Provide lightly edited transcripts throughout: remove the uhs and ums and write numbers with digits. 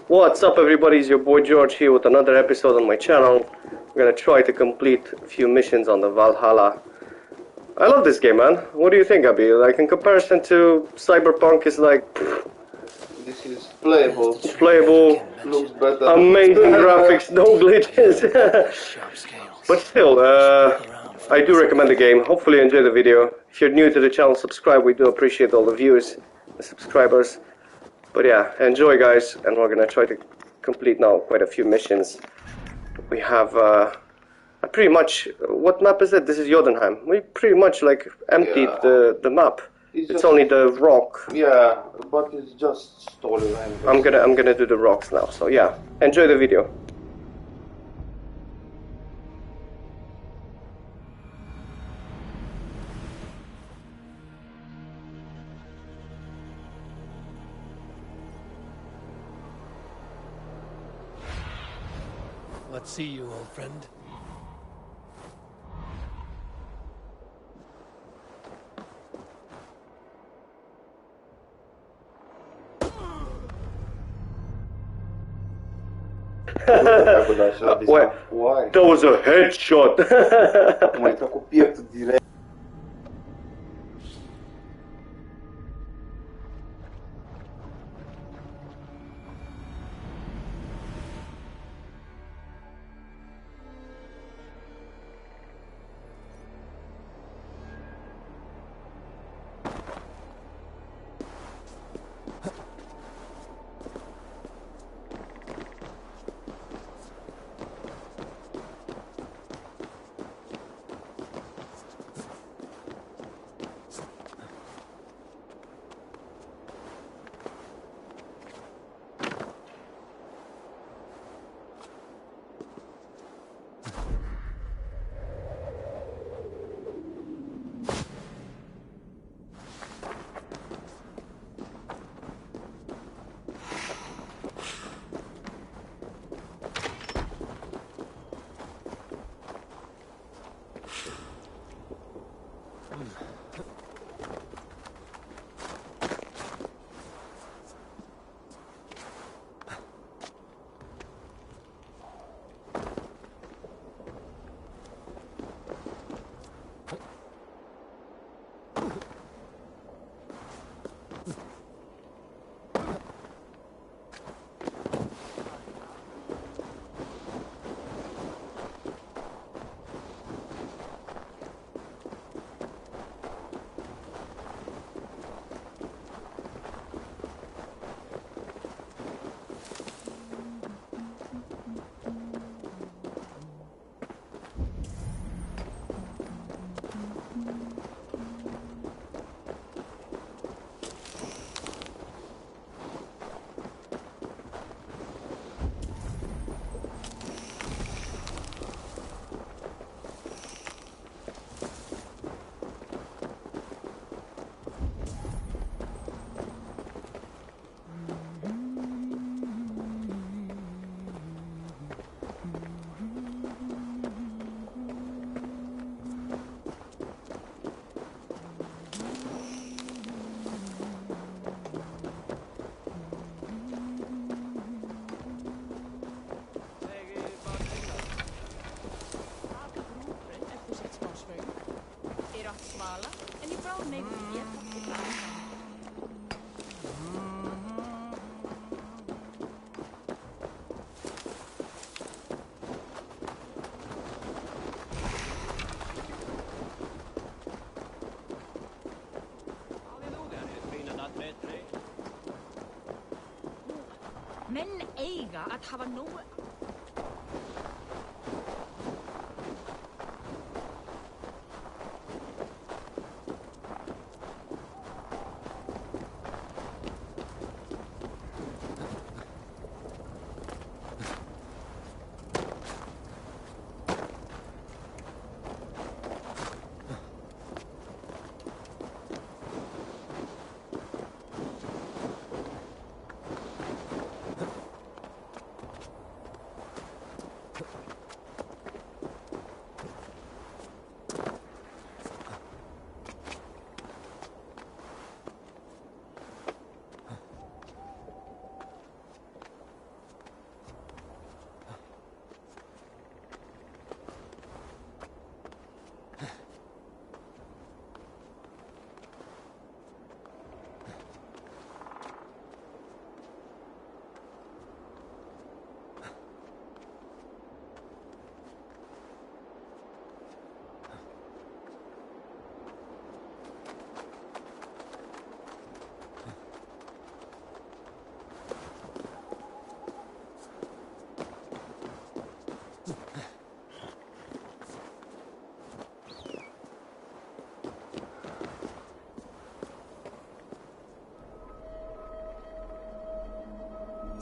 What's up, everybody? It's your boy George here with another episode on my channel. I'm gonna try to complete a few missions on the Valhalla. I love this game, man. What do you think, Abby? Like, in comparison to Cyberpunk, is like... This is playable. It's playable. Looks better. Amazing graphics, no glitches. But still, I do recommend the game. Hopefully you enjoy the video. If you're new to the channel, subscribe. We do appreciate all the viewers, the subscribers. But yeah, enjoy, guys, and we're gonna try to complete now quite a few missions. We have pretty much, what map is it? This is Jotunheim. We pretty much like emptied the map. It's only the rock. Yeah, but it's just storyline. I'm gonna do the rocks now. So yeah, enjoy the video. Let's see you, old friend. Why? That was a headshot. Am intrat cu pieptul direct. Menn eiga að hafa nógu...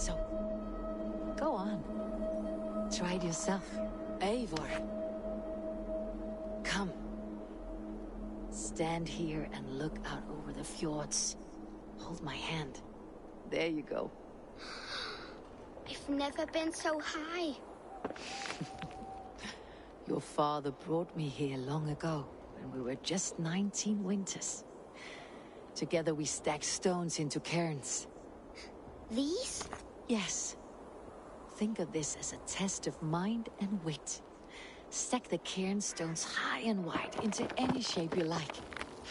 So, go on. Try it yourself. Eivor. Come. Stand here and look out over the fjords. Hold my hand. There you go. I've never been so high. Your father brought me here long ago, when we were just 19 winters. Together we stacked stones into cairns. These? Yes. Think of this as a test of mind and wit. Stack the cairn stones high and wide into any shape you like.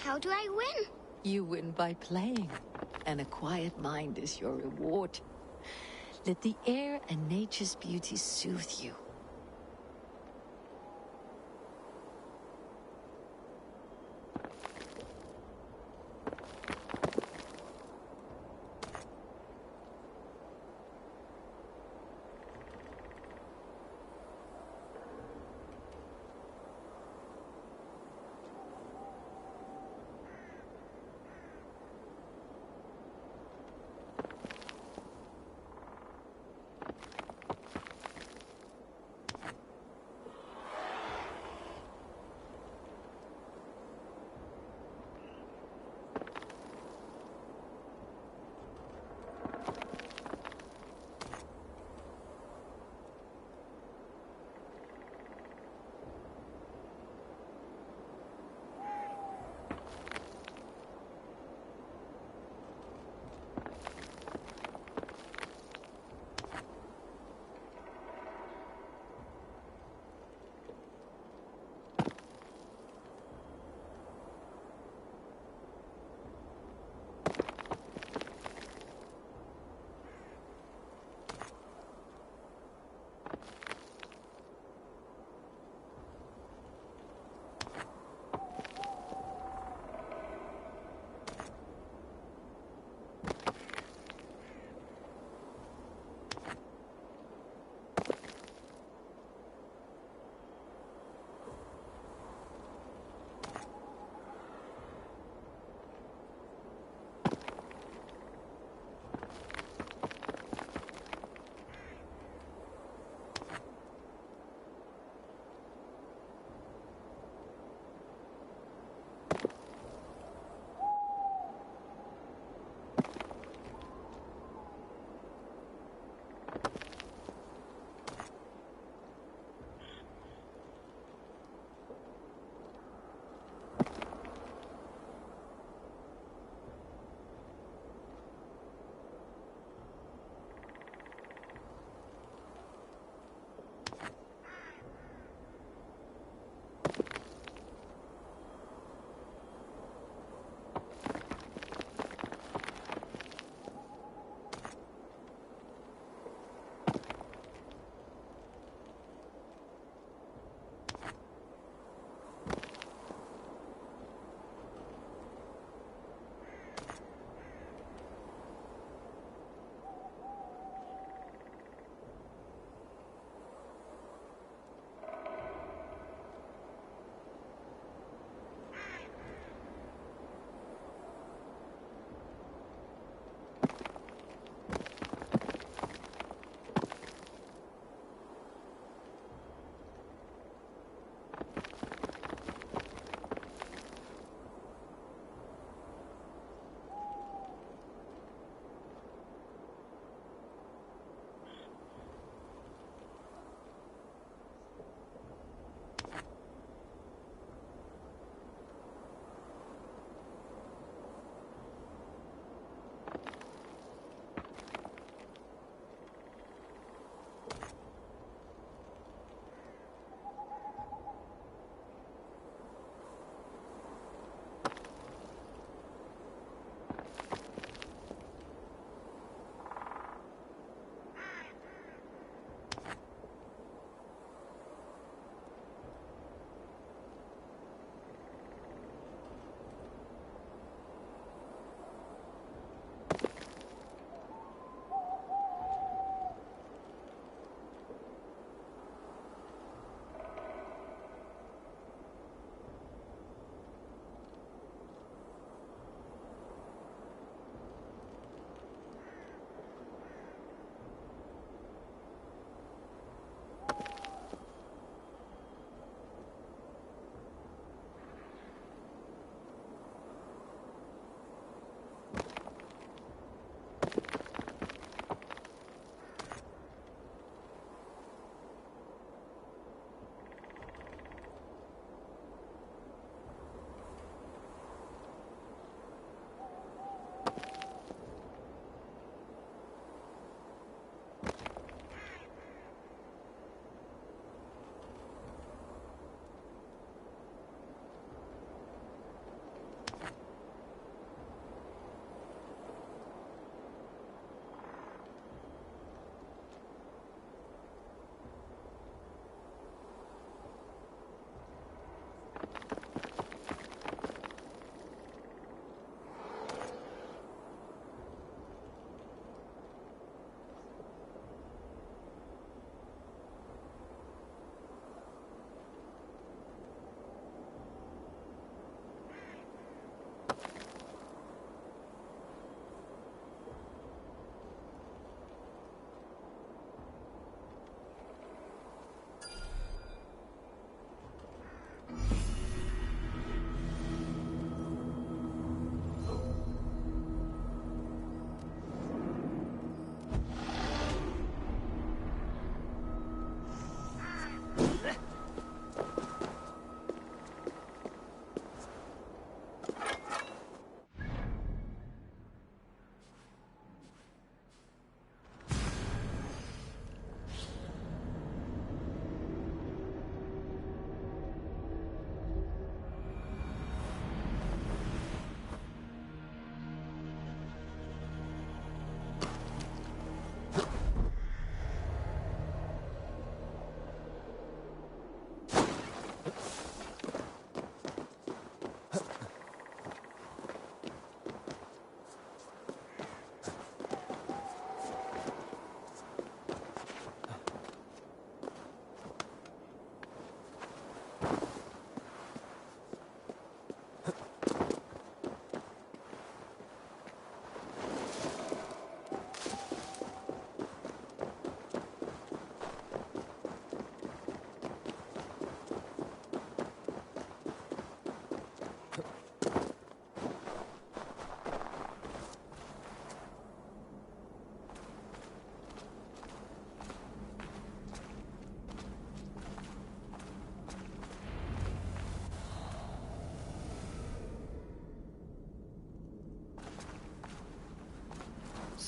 How do I win? You win by playing, and a quiet mind is your reward. Let the air and nature's beauty soothe you.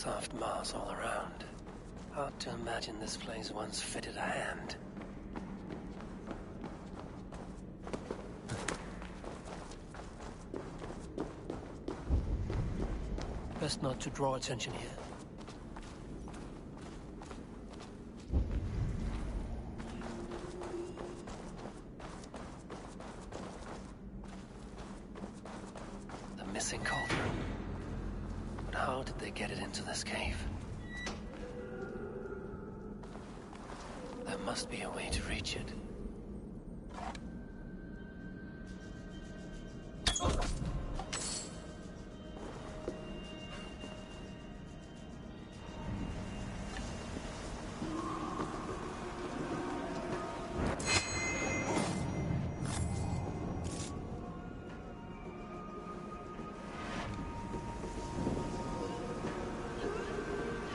Soft moss all around. Hard to imagine this place once fitted a hand. Best not to draw attention here. The missing cauldron. But how did they get it into this cave? There must be a way to reach it.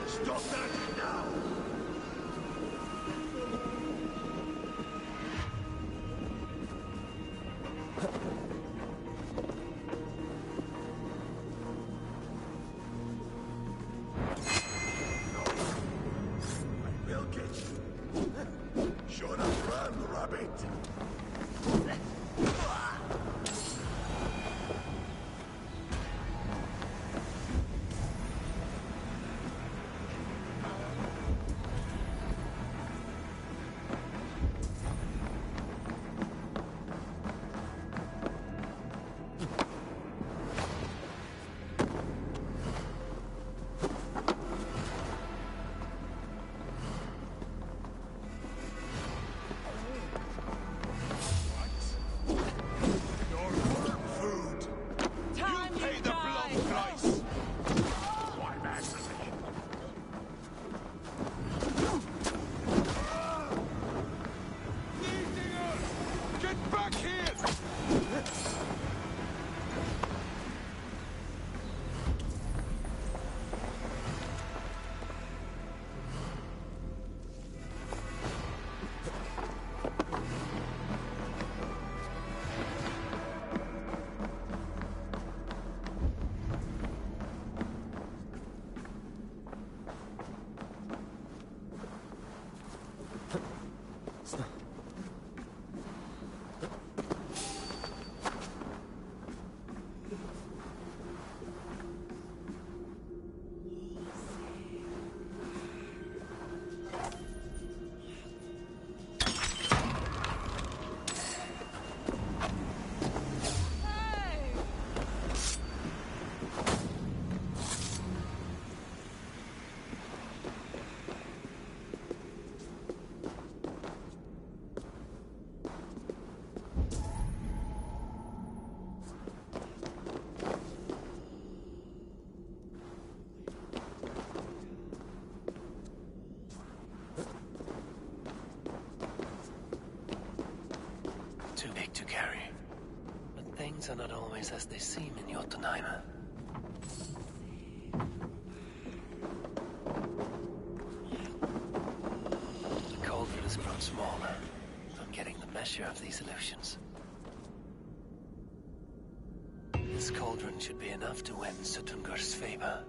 Stop that now! We'll get you. Should have run, rabbit. Too big to carry. But things are not always as they seem in Jotunheim. The cauldron has grown smaller. I'm getting the measure of these illusions. This cauldron should be enough to win Suttungur's favor.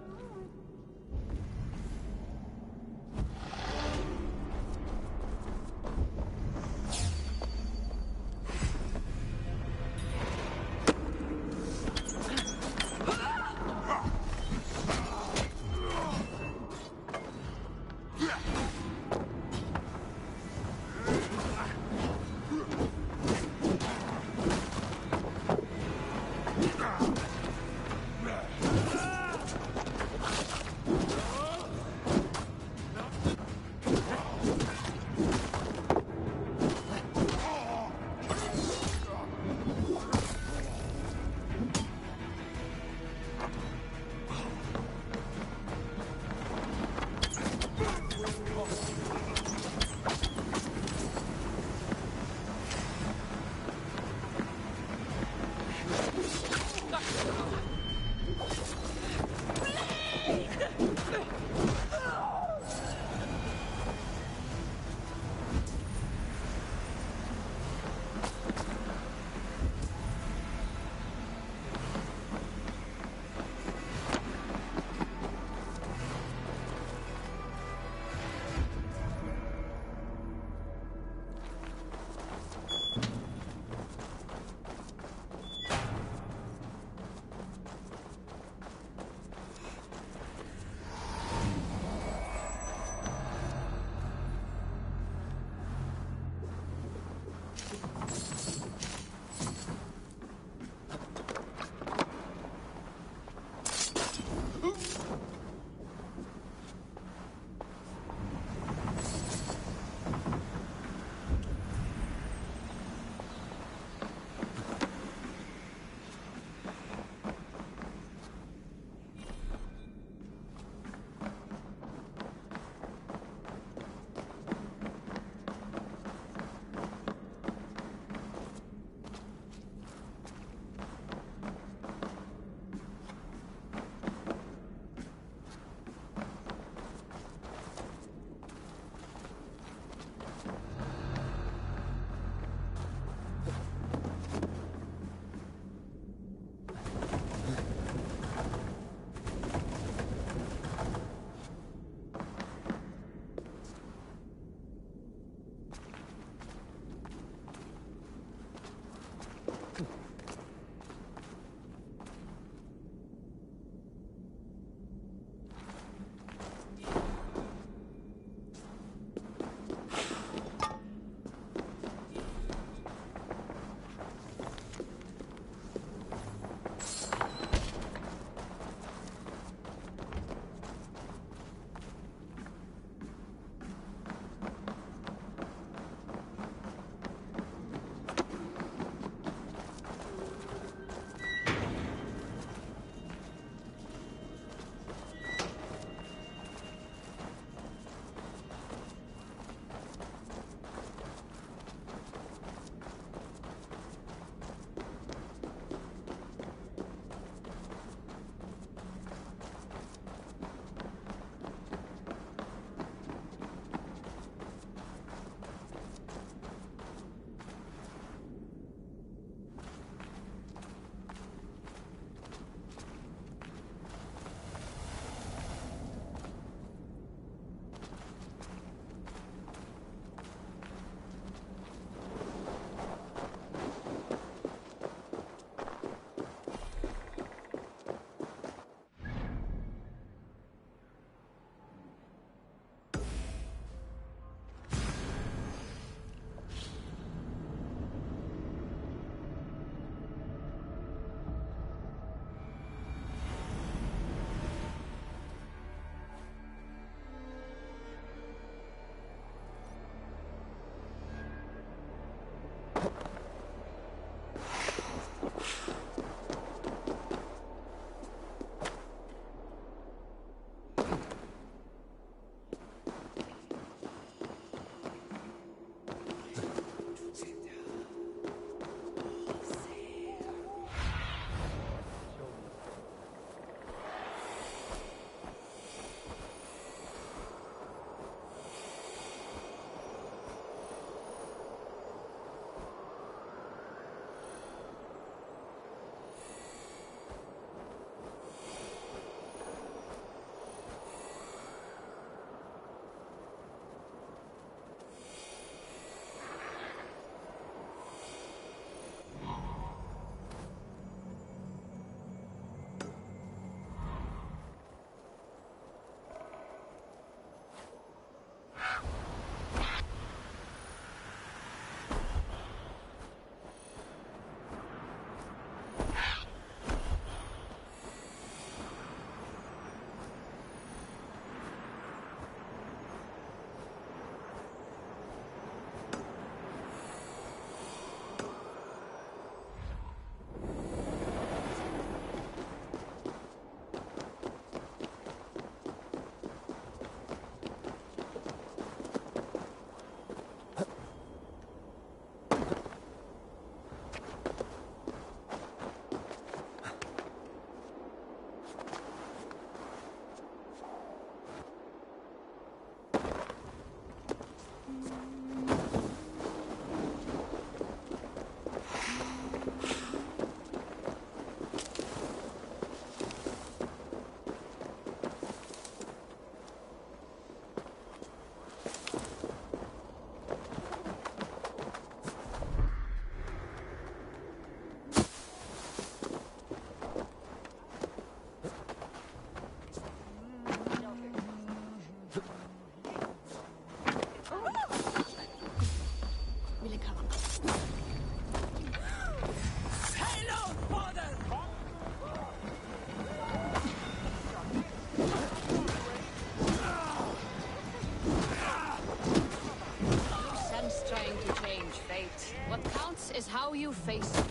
Sense trying to change fate. What counts is how you face it.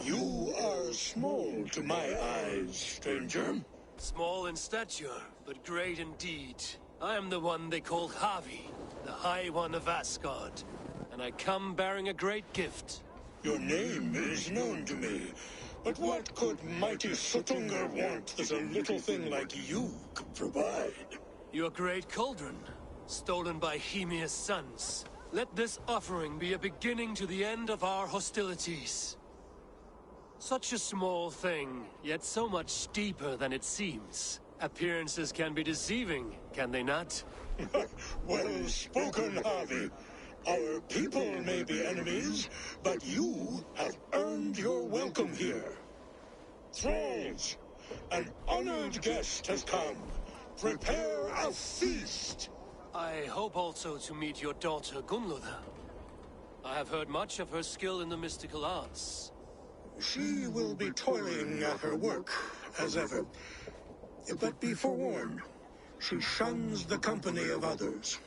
You are small to my eyes, stranger. Small in stature, but great in deed. I am the one they call Havi, the High One of Asgard. And I come bearing a great gift. Your name is known to me. But what could mighty Sutungar want that a little thing like you could provide? Your great cauldron, stolen by Hemia's sons. Let this offering be a beginning to the end of our hostilities. Such a small thing, yet so much deeper than it seems. Appearances can be deceiving, can they not? Well spoken, Harvey. Our people may be enemies, but you have earned your welcome here. Thralls, an honored guest has come. Prepare a feast. I hope also to meet your daughter Gunlotha. I have heard much of her skill in the mystical arts. She will be toiling at her work, as ever. But be forewarned, she shuns the company of others.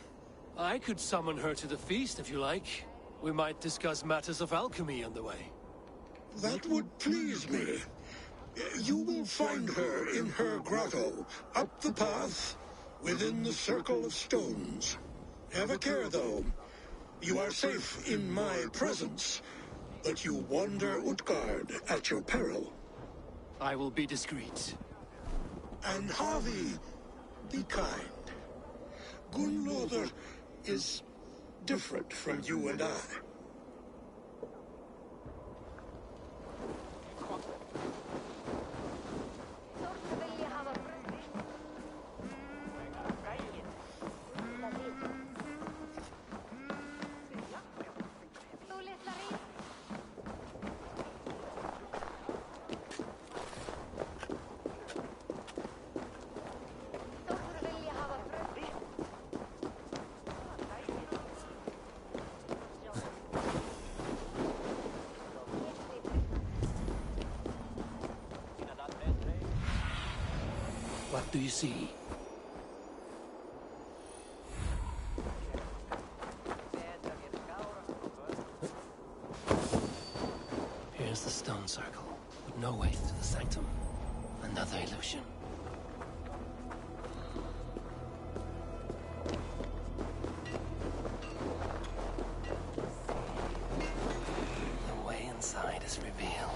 I could summon her to the feast if you like. We might discuss matters of alchemy on the way. That would please me. You will find her in her grotto, up the path, within the circle of stones. Have a care, though. You are safe in my presence, but you wander Utgard at your peril. I will be discreet. And Harvey, be kind. Gunlother is different from you and I. What do you see? Here's the stone circle, but no way to the sanctum. Another illusion. The way inside is revealed.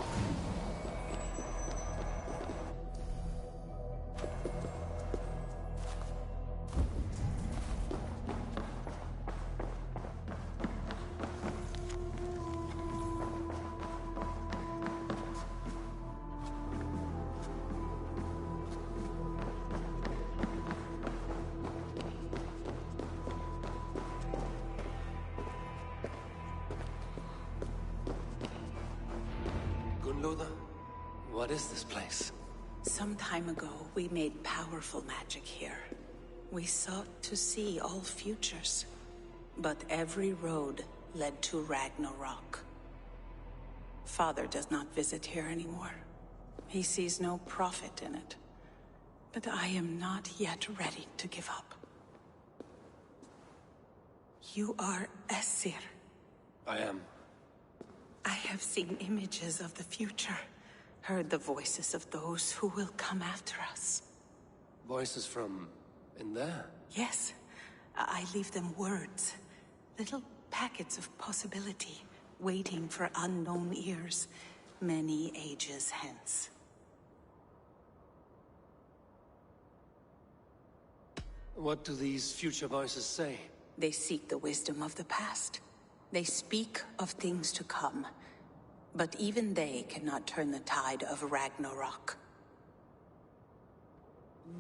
Gunlotha, what is this place? Some time ago, we made powerful magic here. We sought to see all futures, but every road led to Ragnarok. Father does not visit here anymore. He sees no profit in it. But I am not yet ready to give up. You are Esir. I am. I have seen images of the future, heard the voices of those who will come after us. Voices from in there? Yes, I leave them words. Little packets of possibility, waiting for unknown ears, many ages hence. What do these future voices say? They seek the wisdom of the past. They speak of things to come. But even they cannot turn the tide of Ragnarok.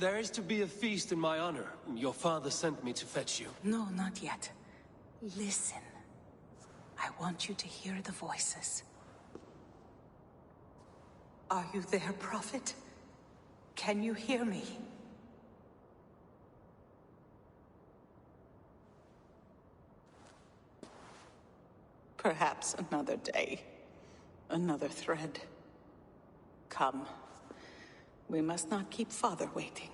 There is to be a feast in my honor. Your father sent me to fetch you. No, not yet. Listen. I want you to hear the voices. Are you there, Prophet? Can you hear me? Perhaps another day. Another thread. Come. We must not keep Father waiting.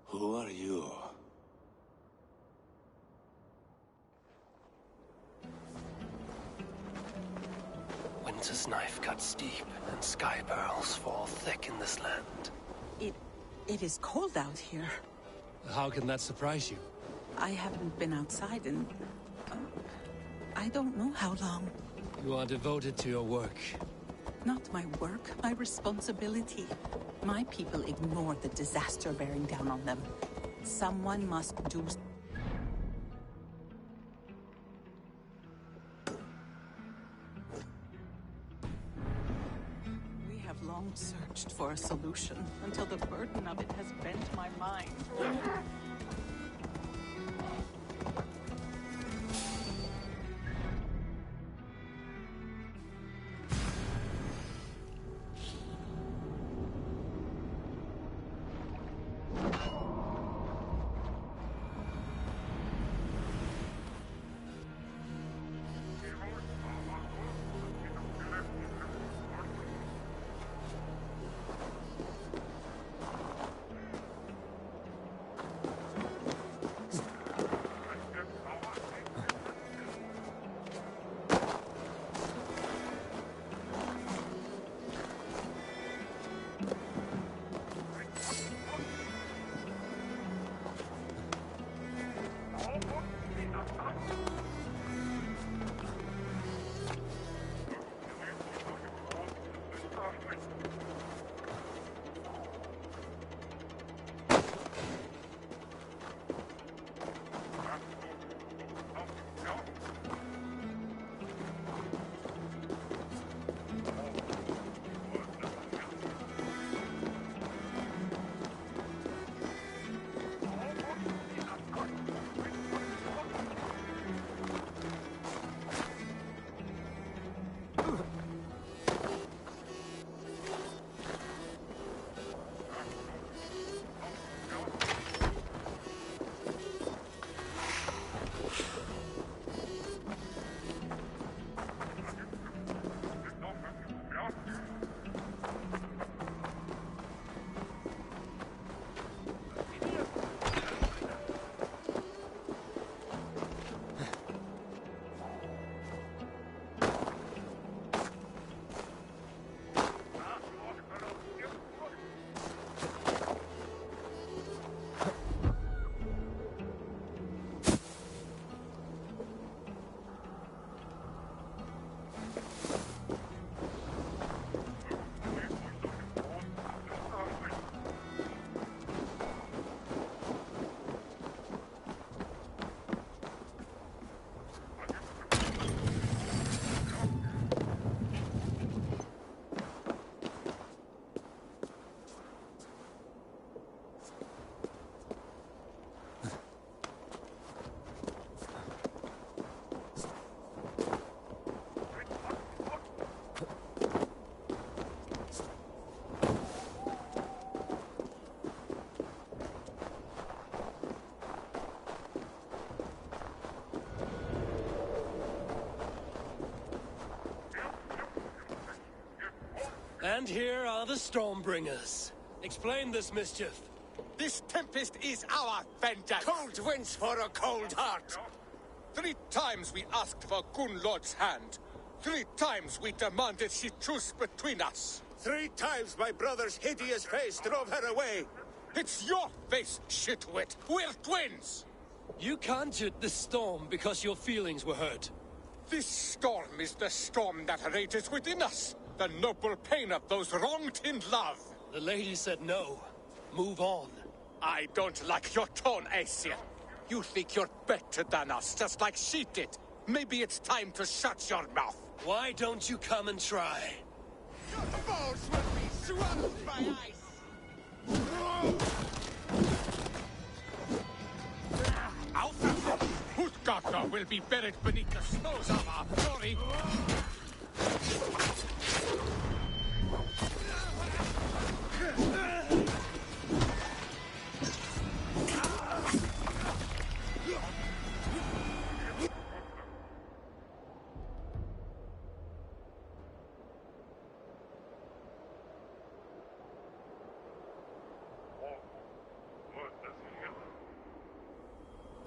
Who are you? Winter's knife cuts deep, and sky pearls fall thick in this land. It is cold out here. How can that surprise you? I haven't been outside in... I don't know how long. You are devoted to your work. Not my work, my responsibility. My people ignore the disaster bearing down on them. Someone must do... We have long searched for a solution until the burden of it has bent my mind. And here are the Stormbringers. Explain this mischief. This tempest is our vengeance. Cold winds for a cold heart. 3 times we asked for Gunlord's hand. 3 times we demanded she choose between us. 3 times my brother's hideous face drove her away. It's your face, shitwit. We're twins. You conjured the storm because your feelings were hurt. This storm is the storm that rages within us. The noble pain of those wronged in love. The lady said no. Move on. I don't like your tone, Aesir. You think you're better than us, just like she did. Maybe it's time to shut your mouth. Why don't you come and try? Your foes will be swallowed by ice. Alpha! Utgata will be buried beneath the snows of our glory.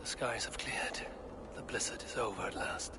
The skies have cleared. The blizzard is over at last.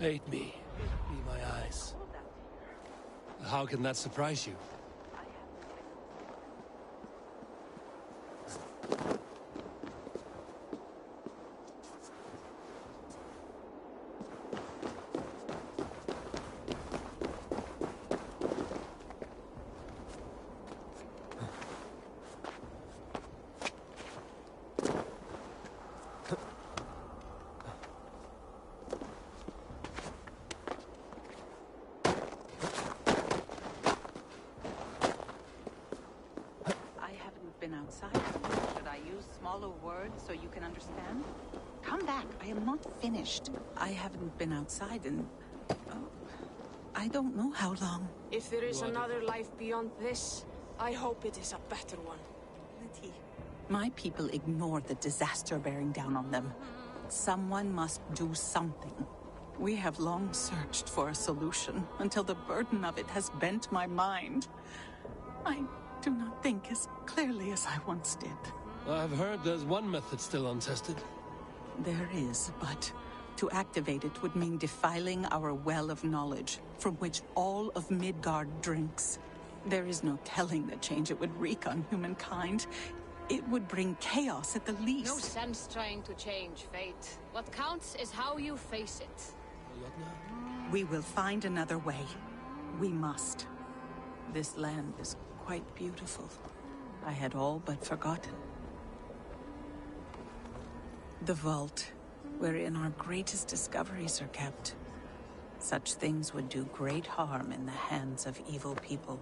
Aid me. Be my eyes. How can that surprise you? Been outside. Should I use smaller words so you can understand? Come back. I am not finished. I haven't been outside in... I don't know how long. If there is another life beyond this, I hope it is a better one. My people ignore the disaster bearing down on them. Someone must do something. We have long searched for a solution until the burden of it has bent my mind. I do not think as clearly as I once did. I've heard there's one method still untested. There is, but to activate it would mean defiling our well of knowledge, from which all of Midgard drinks. There is no telling the change it would wreak on humankind. It would bring chaos at the least. No sense trying to change fate. What counts is how you face it. We will find another way. We must. This land is quite beautiful. I had all but forgotten. The vault, wherein our greatest discoveries are kept. Such things would do great harm in the hands of evil people.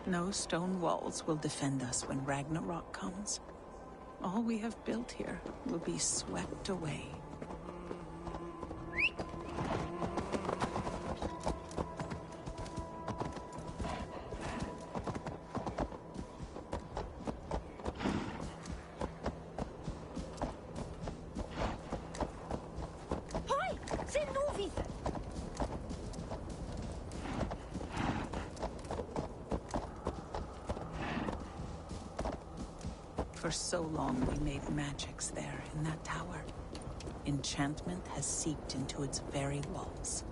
No stone walls will defend us when Ragnarok comes. All we have built here will be swept away. For so long we made magics there in that tower. Enchantment has seeped into its very walls.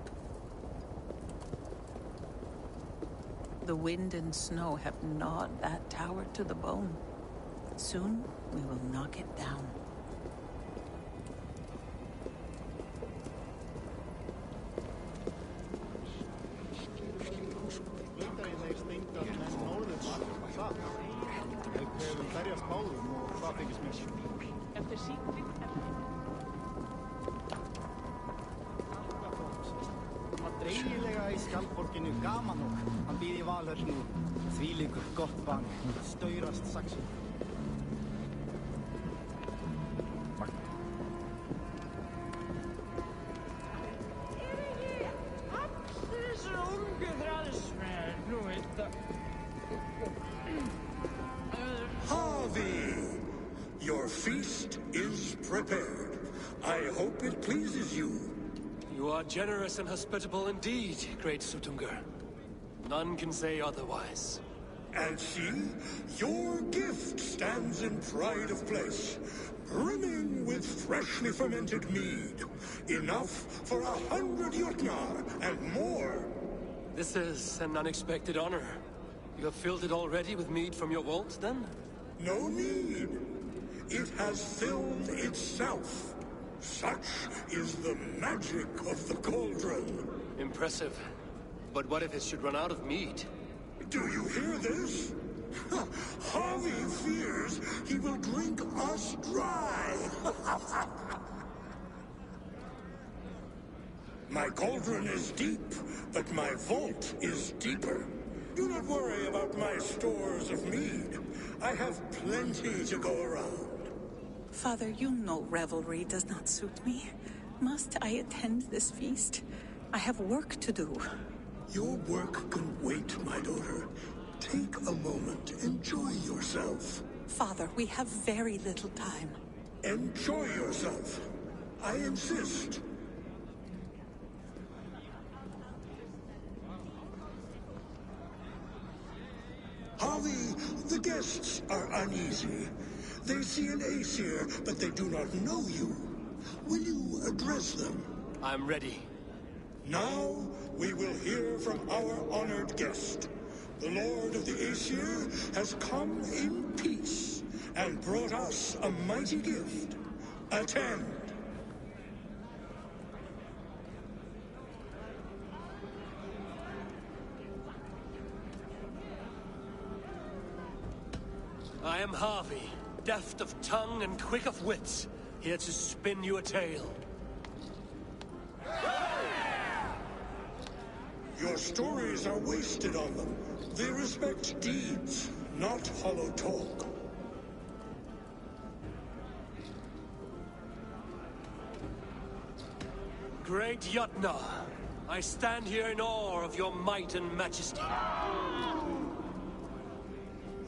The wind and snow have gnawed that tower to the bone. Soon we will knock it down. Dreigilega í skjaldborginu gaman og hann býð í Valhöllnu þvílíkur gott bang, staurast saxin. Harvey, your feast is prepared. I hope it pleases you. You are generous and hospitable indeed, great Suttungr. None can say otherwise. And see, your gift stands in pride of place, brimming with freshly fermented mead. Enough for 100 Jotnar and more. This is an unexpected honor. You have filled it already with mead from your vault, then? No need. It has filled itself. Such is the magic of the cauldron. Impressive. But what if it should run out of mead? Do you hear this? Harvey fears he will drink us dry. My cauldron is deep, but my vault is deeper. Do not worry about my stores of mead. I have plenty to go around. Father, you know revelry does not suit me. Must I attend this feast? I have work to do. Your work can wait, my daughter. Take a moment. Enjoy yourself. Father, we have very little time. Enjoy yourself. I insist. Harvey, the guests are uneasy. They see an Aesir, but they do not know you. Will you address them? I'm ready. Now, we will hear from our honored guest. The Lord of the Aesir has come in peace and brought us a mighty gift. Attend. I am Harvey, deft of tongue and quick of wits, here to spin you a tale. Your stories are wasted on them. They respect deeds, not hollow talk. Great Jotnar, I stand here in awe of your might and majesty.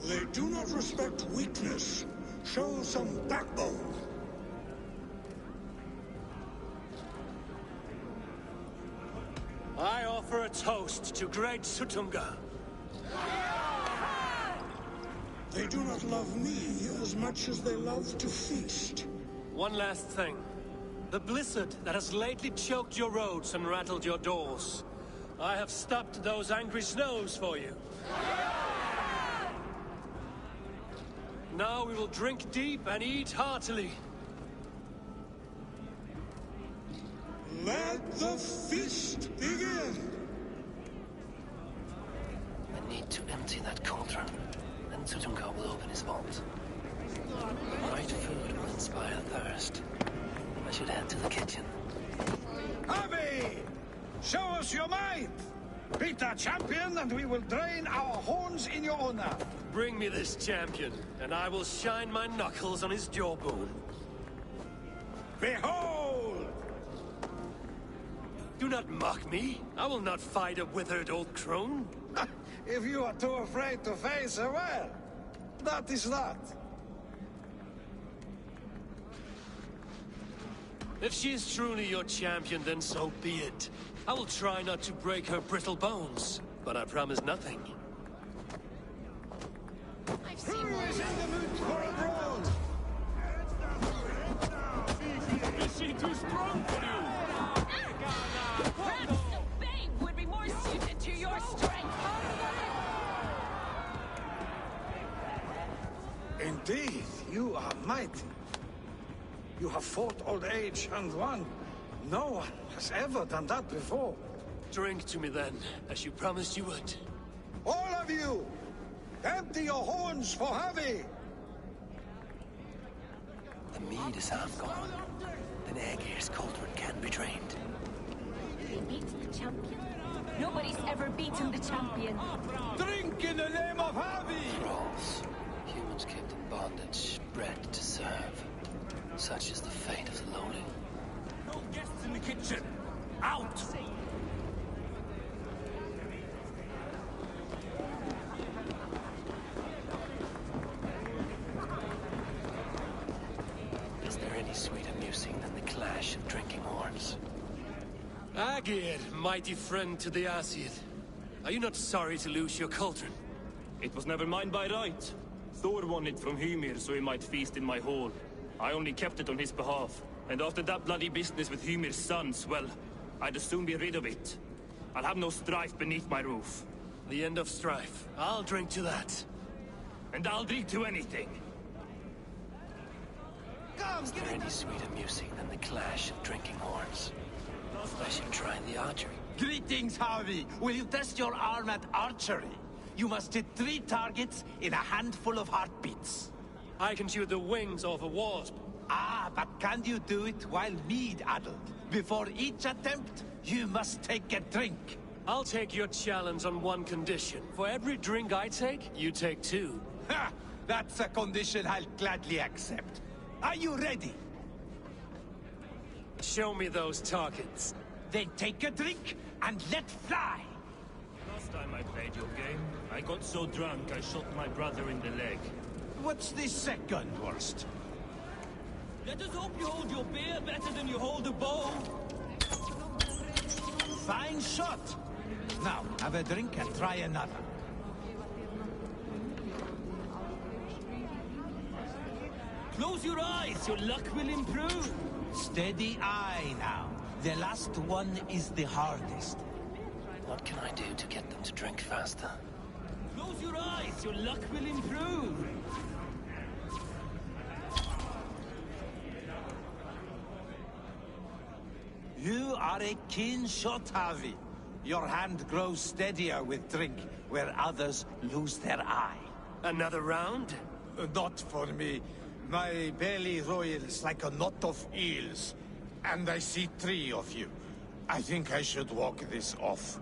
They do not respect weakness. Show some backbone. I offer a toast to great Sutunga. They do not love me as much as they love to feast. One last thing. The blizzard that has lately choked your roads and rattled your doors. I have stopped those angry snows for you. Now we will drink deep and eat heartily. Let the feast begin! I need to empty that cauldron, and Sutunga will open his vault. The right food will inspire thirst. I should head to the kitchen. Harvey! Show us your might! Beat our champion and we will drain our horns in your honor. Bring me this champion, and I will shine my knuckles on his jawbone. Behold! Do not mock me. I will not fight a withered old crone. If you are too afraid to face her, well, that is that. If she is truly your champion, then so be it. I will try not to break her brittle bones, but I promise nothing. Who is in the mood for a brawl? Is she too strong for you? Perhaps the babe would be more suited to your strength. Indeed, you are mighty. You have fought old age and won. No one has ever done that before. Drink to me then, as you promised you would. All of you! Empty your horns for Harvey! The mead is half gone. Then Aegir's cauldron can be drained. We beat the champion? Nobody's ever beaten the champion. Drink in the name of Harvey! Thralls. Humans kept in bondage, bred to serve. Such is the fate of the lowly. No guests in the kitchen! Out! Is there any sweeter music than the clash of drinking horns? Aegir, mighty friend to the Aesir. Are you not sorry to lose your cauldron? It was never mine by right. Thor won it from Hymir so he might feast in my hall. I only kept it on his behalf. And after that bloody business with Hymir's sons, well, I'd as soon be rid of it. I'll have no strife beneath my roof. The end of strife. I'll drink to that. And I'll drink to anything. Is there any sweeter music than the clash of drinking horns? I should try the archery. Greetings, Harvey. Will you test your arm at archery? You must hit 3 targets in a handful of heartbeats. I can shoot the wings off a wasp. Ah, but can you do it while mead-addled? Before each attempt, you must take a drink. I'll take your challenge on one condition. For every drink I take, you take 2. Ha! That's a condition I'll gladly accept. Are you ready? Show me those targets. Then take a drink and let fly. Last time I played your game, I got so drunk I shot my brother in the leg. What's the second worst? Let us hope you hold your beer better than you hold a bow. Fine shot. Now, have a drink and try another. Close your eyes, your luck will improve. Steady eye now. The last one is the hardest. What can I do to get them to drink faster? Close your eyes, your luck will improve. You are a keen shot, Harvey. Your hand grows steadier with drink, where others lose their eye. Another round? Not for me. My belly roils like a knot of eels. And I see 3 of you. I think I should walk this off.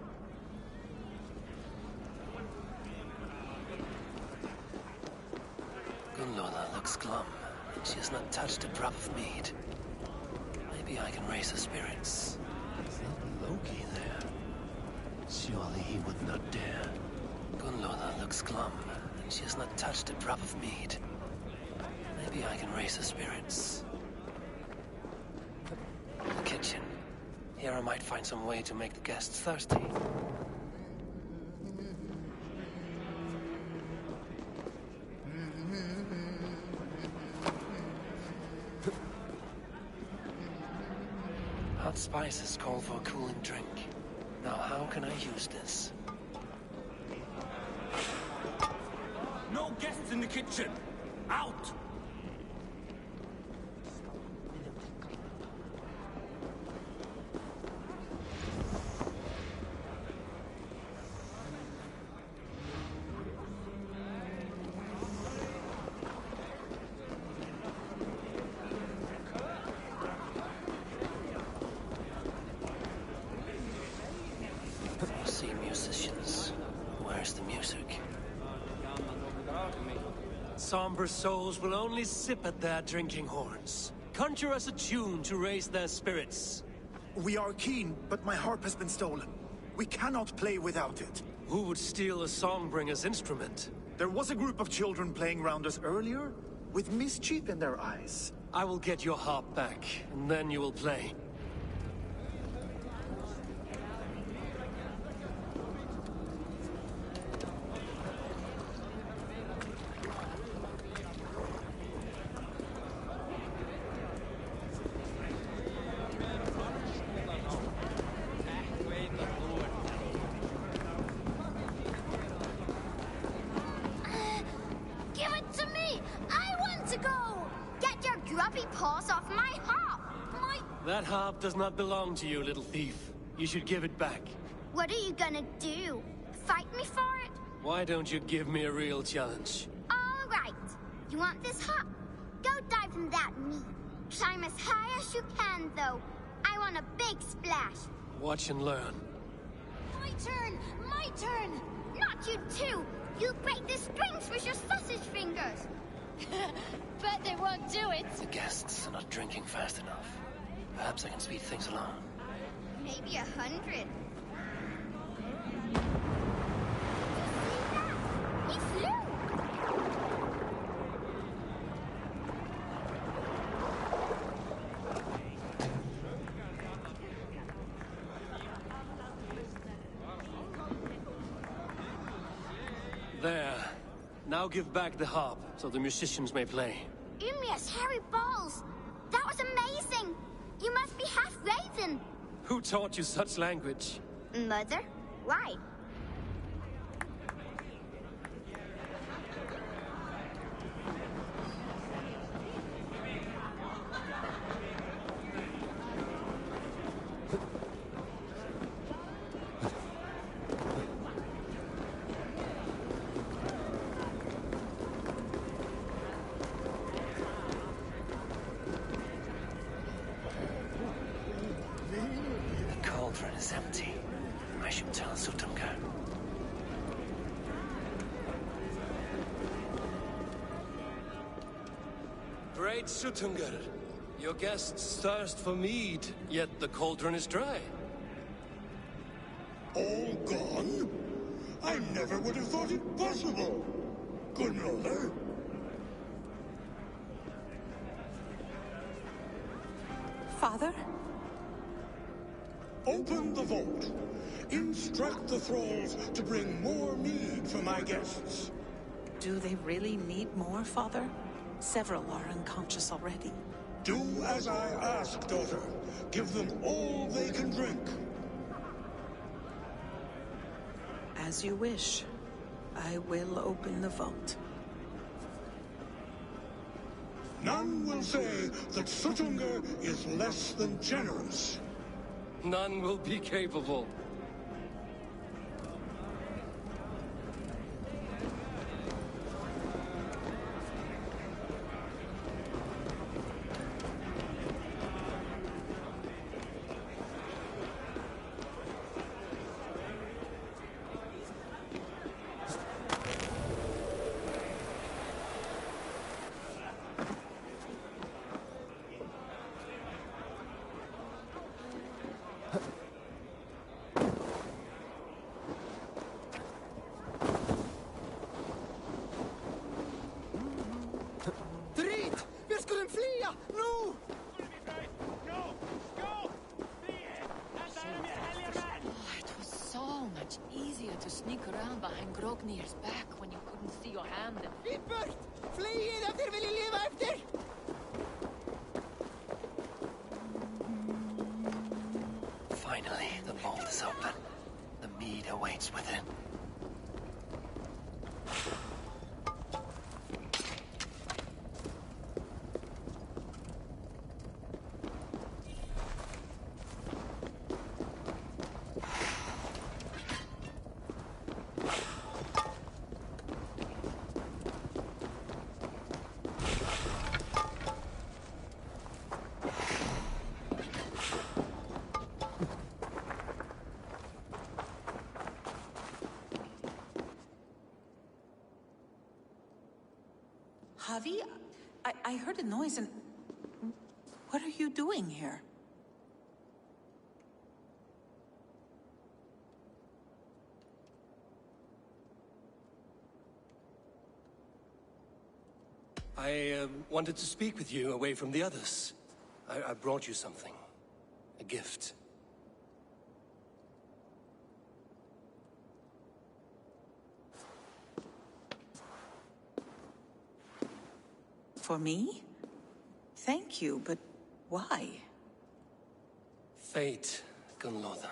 Gunlola looks glum. She has not touched a drop of mead. Maybe I can raise her spirits. Is that Loki there? Surely he would not dare. Gunloda looks glum, and she has not touched a drop of mead. Maybe I can raise her spirits. The kitchen. Here I might find some way to make the guests thirsty. Hot spices call for a cooling drink. Now how can I use this? No guests in the kitchen! Out! See musicians. Where's the music? Somber souls will only sip at their drinking horns. Conjure us a tune to raise their spirits. We are keen, but my harp has been stolen. We cannot play without it. Who would steal a songbringer's instrument? There was a group of children playing round us earlier, with mischief in their eyes. I will get your harp back, and then you will play. Give it to me! I want to go! Get your grubby paws off my harp! That harp does not belong to you, little thief. You should give it back. What are you gonna do? Fight me for it? Why don't you give me a real challenge? All right. You want this harp? Go dive in that meat. Climb as high as you can, though. I want a big splash. Watch and learn. My turn! My turn! Not you too! You'll break the strings with your sausage fingers! Bet they won't do it! The guests are not drinking fast enough. Perhaps I can speed things along. Maybe 100. He flew! There. Now give back the harp, so the musicians may play. Ymir's hairy balls! That was amazing! You must be half raven! Who taught you such language? Mother? Why? The cauldron is empty. I should tell Sutunga. Great Sutungar. Your guests thirst for mead, yet the cauldron is dry. All gone? I never would have thought it possible. Gunloda? Father? Open the vault. Instruct the thralls to bring more mead for my guests. Do they really need more, Father? Several are unconscious already. Do as I ask, daughter. Give them all they can drink. As you wish. I will open the vault. None will say that Sutunga is less than generous. None will be capable. sneak around behind Grognir's back when you couldn't see your hand. Reaper! Flee in if they will live after! Finally, the vault is open. The mead awaits within. Javi, I heard a noise and... What are you doing here? I wanted to speak with you away from the others. I brought you something. A gift. For me? Thank you, but why? Fate, Gunlotha.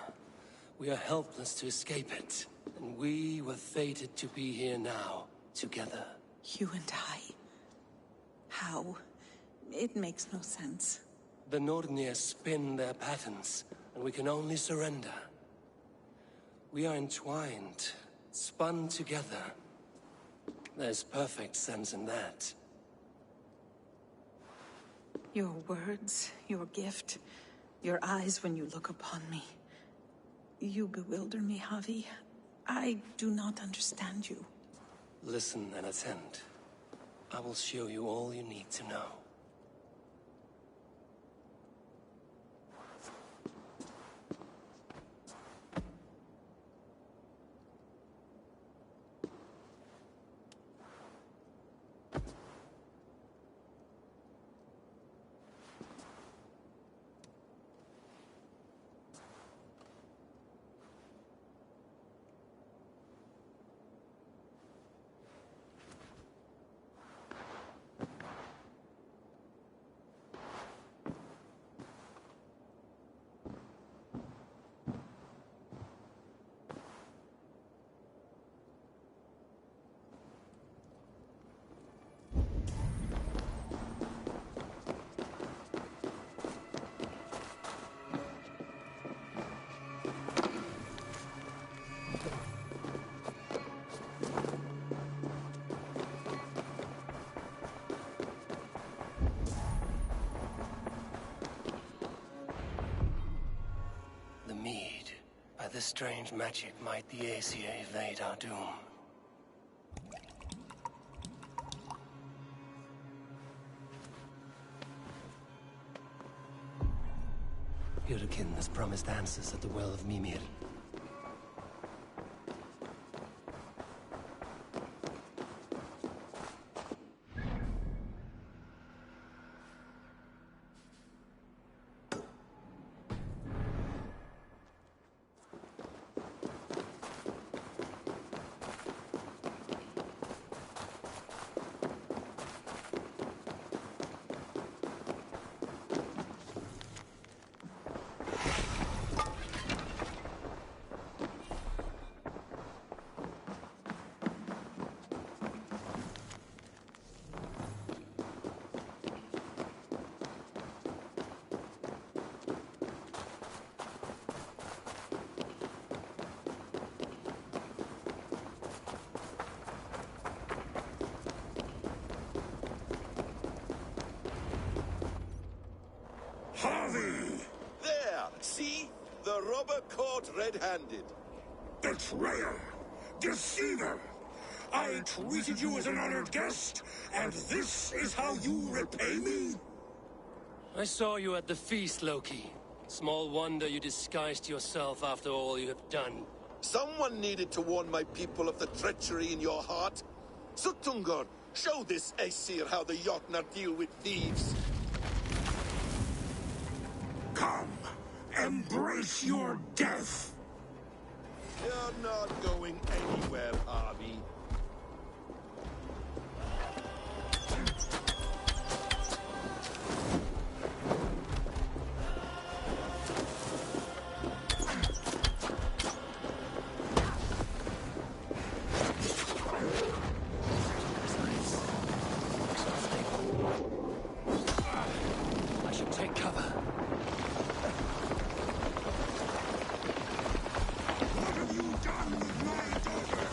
We are helpless to escape it. And we were fated to be here now, together. You and I? How? It makes no sense. The Nordnir spin their patterns, and we can only surrender. We are entwined, spun together. There's perfect sense in that. Your words, your gift, your eyes when you look upon me. You bewilder me, Javi. I do not understand you. Listen and attend. I will show you all you need to know. By this strange magic might the Aesir evade our doom. Jurgen has promised answers at the Well of Mimir. Harvey! There! See? The robber caught red-handed. Betrayer! Deceiver! I treated you as an honored guest, and this is how you repay me? I saw you at the feast, Loki. Small wonder you disguised yourself after all you have done. Someone needed to warn my people of the treachery in your heart. Suttungr, show this Aesir how the Jotnar deal with thieves. Come, embrace your death! Yeah, You're not going anywhere, Harvey. I should take cover. What have you done with my daughter?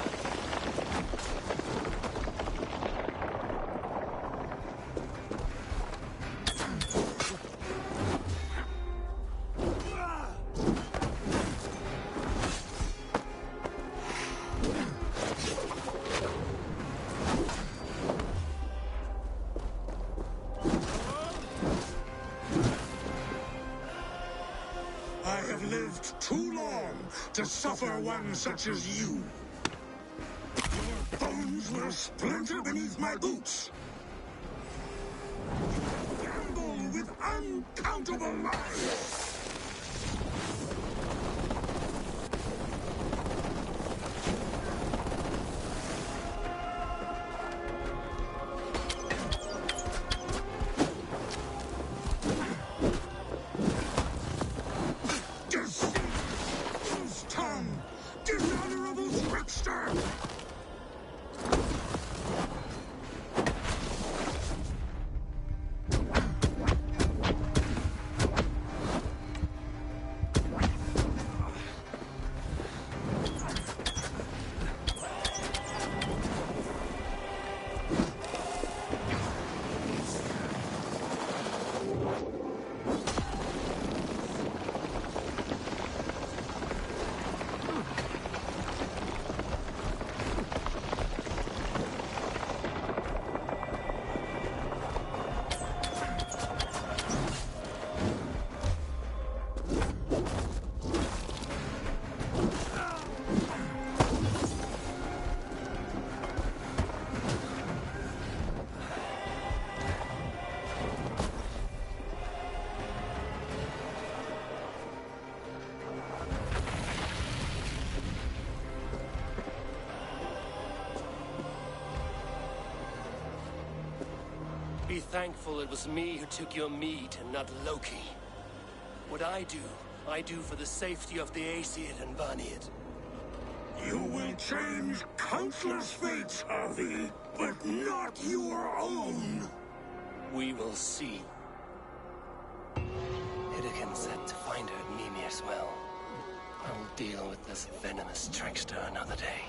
I have lived too long to suffer one such as you. Your bones will splinter beneath my boots. You gamble with uncountable lives. Deceitful tongue! Dishonorable trickster! Be thankful it was me who took your meat and not Loki. What I do for the safety of the Aesir and Vanir. You will change countless fates, Harvey, but not your own. We will see. Hidekin said to find her at Mimir's well. I'll deal with this venomous trickster another day.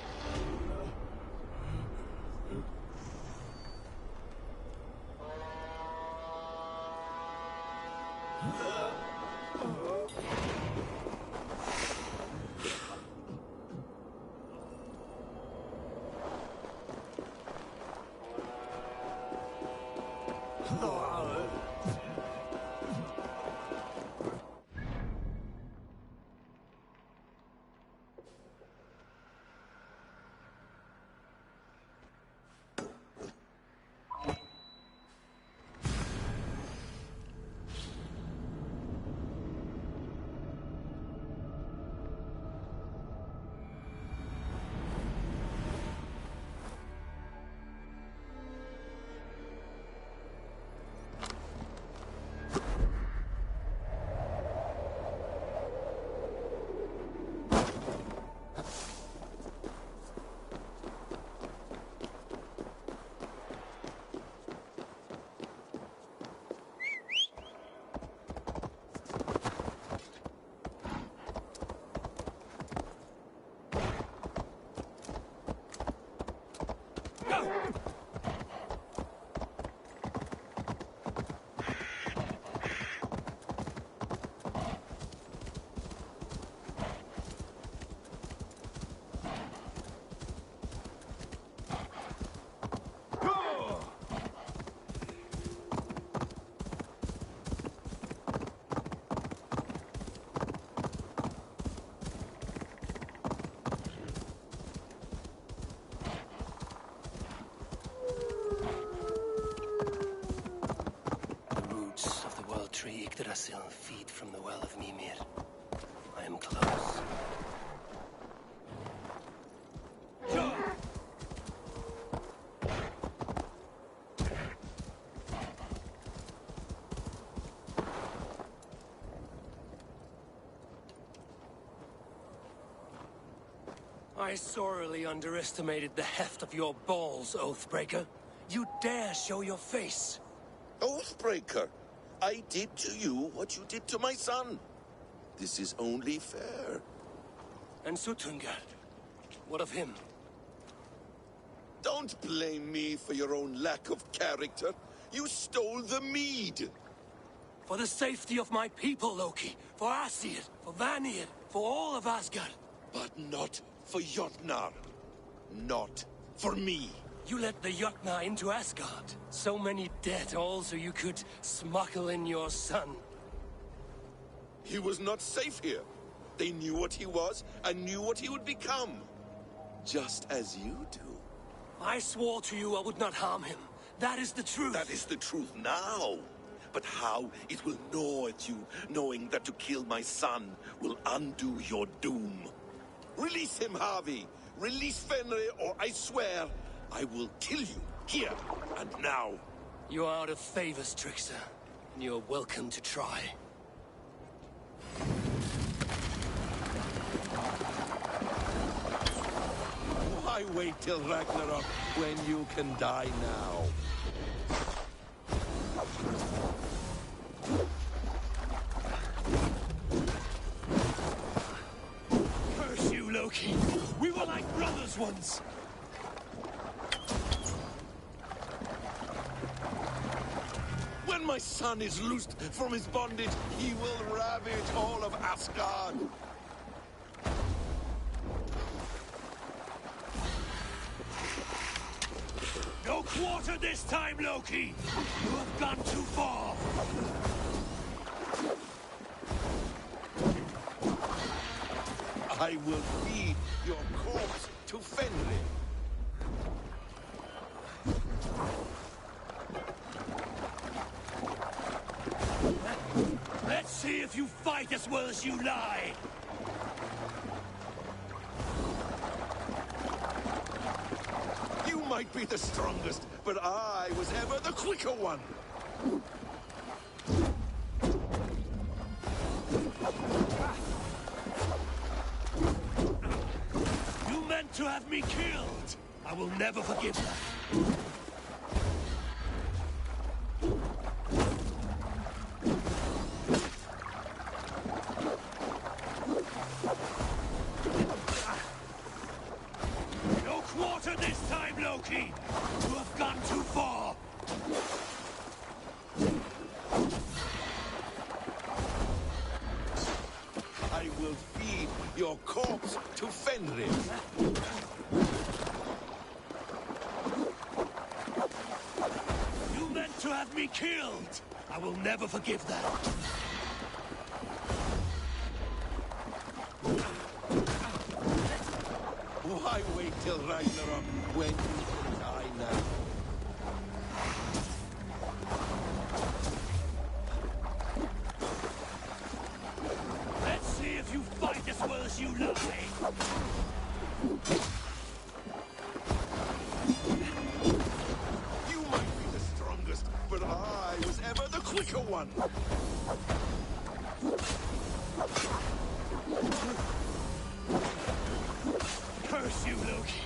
Yggdrasil feed from the well of Mimir. I am close. I sorely underestimated the heft of your balls, Oathbreaker. You dare show your face. Oathbreaker, I did to you what you did to my son. This is only fair. And Sutunga, what of him? Don't blame me for your own lack of character. You stole the mead. For the safety of my people, Loki. For Aesir, for Vanir, for all of Asgard. But not for Jotnar. Not for me. You let the Jotnar into Asgard. So many dead, all so you could smuggle in your son. He was not safe here. They knew what he was and knew what he would become. Just as you do. I swore to you I would not harm him. That is the truth. That is the truth now. But how it will gnaw at you, knowing that to kill my son will undo your doom. Release him, Harvey. Release Fenrir, or I swear I will kill you, here and now. You are out of favors, Trickster. And you are welcome to try. Why wait till Ragnarok when you can die now? Curse you, Loki! We were like brothers once! When my son is loosed from his bondage, he will ravage all of Asgard. No quarter this time, Loki! You have gone too far! I will feed your corpse to Fenrir. Let's see if you fight as well as you lie! You might be the strongest, but I was ever the quicker one. You meant to have me killed! I will never forgive that. No quarter this time, Loki! You have gone too far! I will feed your corpse to Fenrir. You meant to have me killed! I will never forgive that. Why wait till Ragnarok when you can die now? Let's see if you fight as well as you lie! You might be the strongest, but I was ever the quicker one. Curse you, Loki!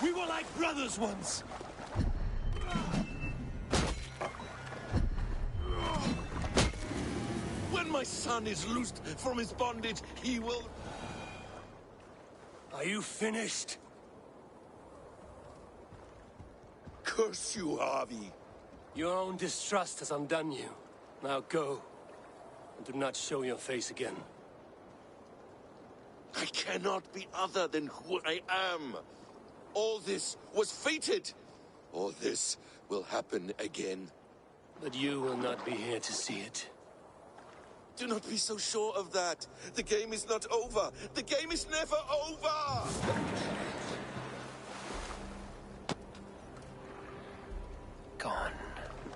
We were like brothers once! When my son is loosed from his bondage, he will... Are you finished? Curse you, Harvey. Your own distrust has undone you. Now go. And do not show your face again. I cannot be other than who I am. All this was fated. All this will happen again. But you will not be here to see it. Do not be so sure of that. The game is not over. The game is never over! Gone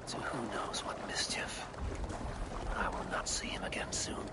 to who knows what mischief. I will not see him again soon.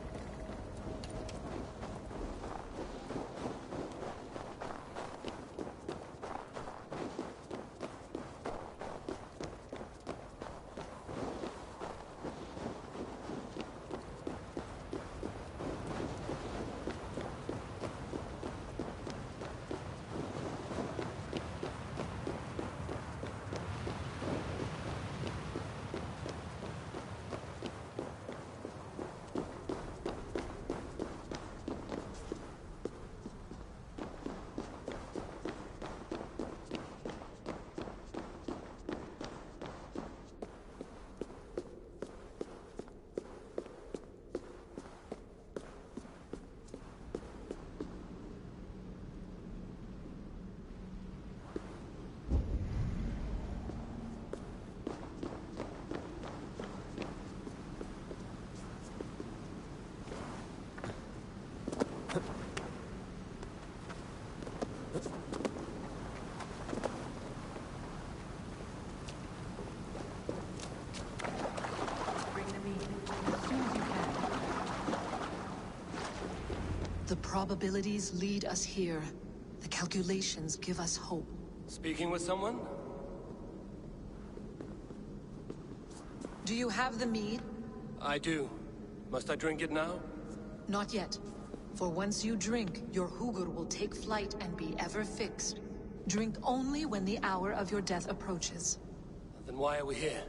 The probabilities lead us here. The calculations give us hope. Speaking with someone? Do you have the mead? I do. Must I drink it now? Not yet. For once you drink, your Hugur will take flight and be ever fixed. Drink only when the hour of your death approaches. Then why are we here?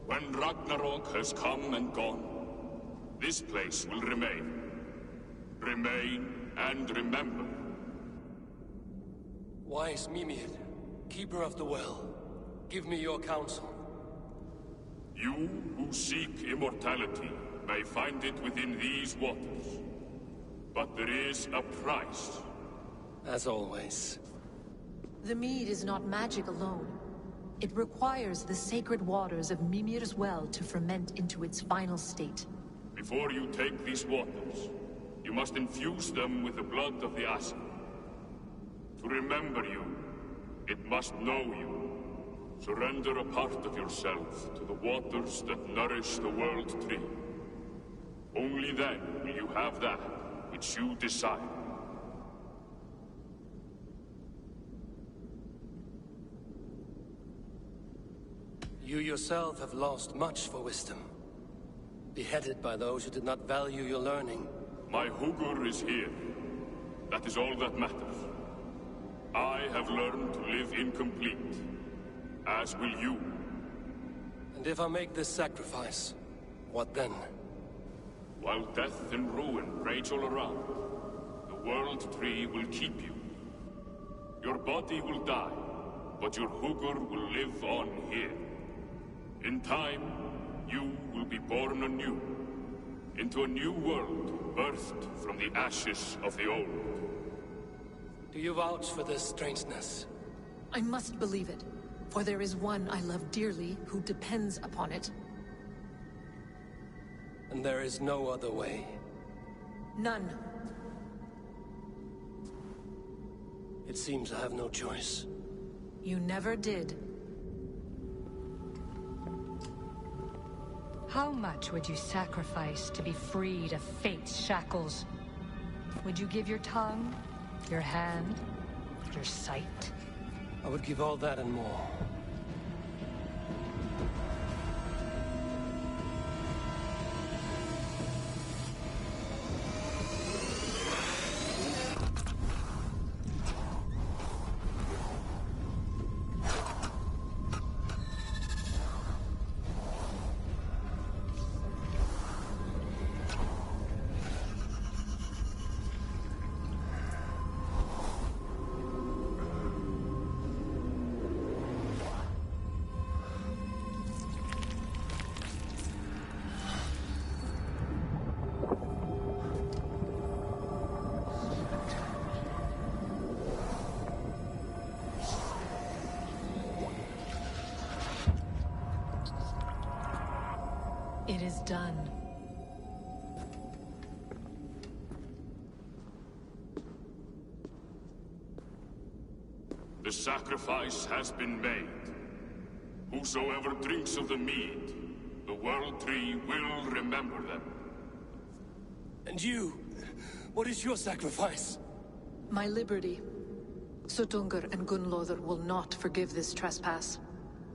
When Ragnarok has come and gone, this place will remain. Remain and remember. Wise Mimir, keeper of the well, give me your counsel. You who seek immortality may find it within these waters. But there is a price. As always. The mead is not magic alone. It requires the sacred waters of Mimir's well to ferment into its final state. Before you take these waters, you must infuse them with the blood of the Asa. To remember you, it must know you. Surrender a part of yourself to the waters that nourish the World Tree. Only then will you have that which you desire. You yourself have lost much for wisdom. Beheaded by those who did not value your learning. My Hugur is here. That is all that matters. I have learned to live incomplete, as will you. And if I make this sacrifice, what then? While death and ruin rage all around, the World Tree will keep you. Your body will die, but your Hugur will live on here. In time, you will be born anew, into a new world birthed from the ashes of the old. Do you vouch for this strangeness? I must believe it, for there is one I love dearly who depends upon it. And there is no other way? None. It seems I have no choice. You never did. How much would you sacrifice to be freed of fate's shackles? Would you give your tongue, your hand, your sight? I would give all that and more. It is done. The sacrifice has been made. Whosoever drinks of the mead, the World Tree will remember them. And you? What is your sacrifice? My liberty. Suttungr and Gunnlóðr will not forgive this trespass.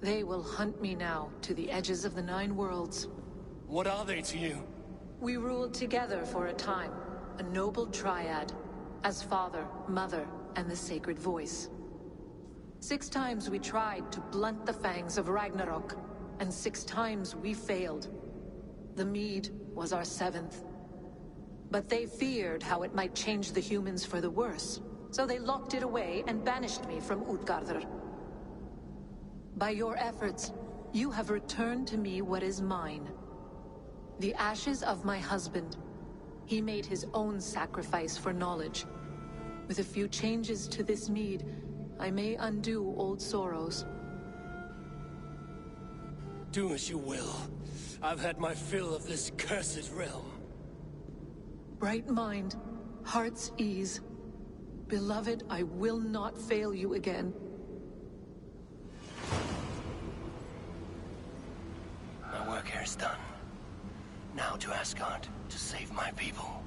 They will hunt me now to the edges of the 9 worlds. What are they to you? We ruled together for a time, a noble triad, as father, mother, and the sacred voice. 6 times we tried to blunt the fangs of Ragnarok, and 6 times we failed. The mead was our 7th. But they feared how it might change the humans for the worse, so they locked it away and banished me from Utgardr. By your efforts, you have returned to me what is mine. The ashes of my husband. He made his own sacrifice for knowledge. With a few changes to this mead, I may undo old sorrows. Do as you will. I've had my fill of this cursed realm. Bright mind, heart's ease. Beloved, I will not fail you again. My work here is done. Now to Asgard to save my people.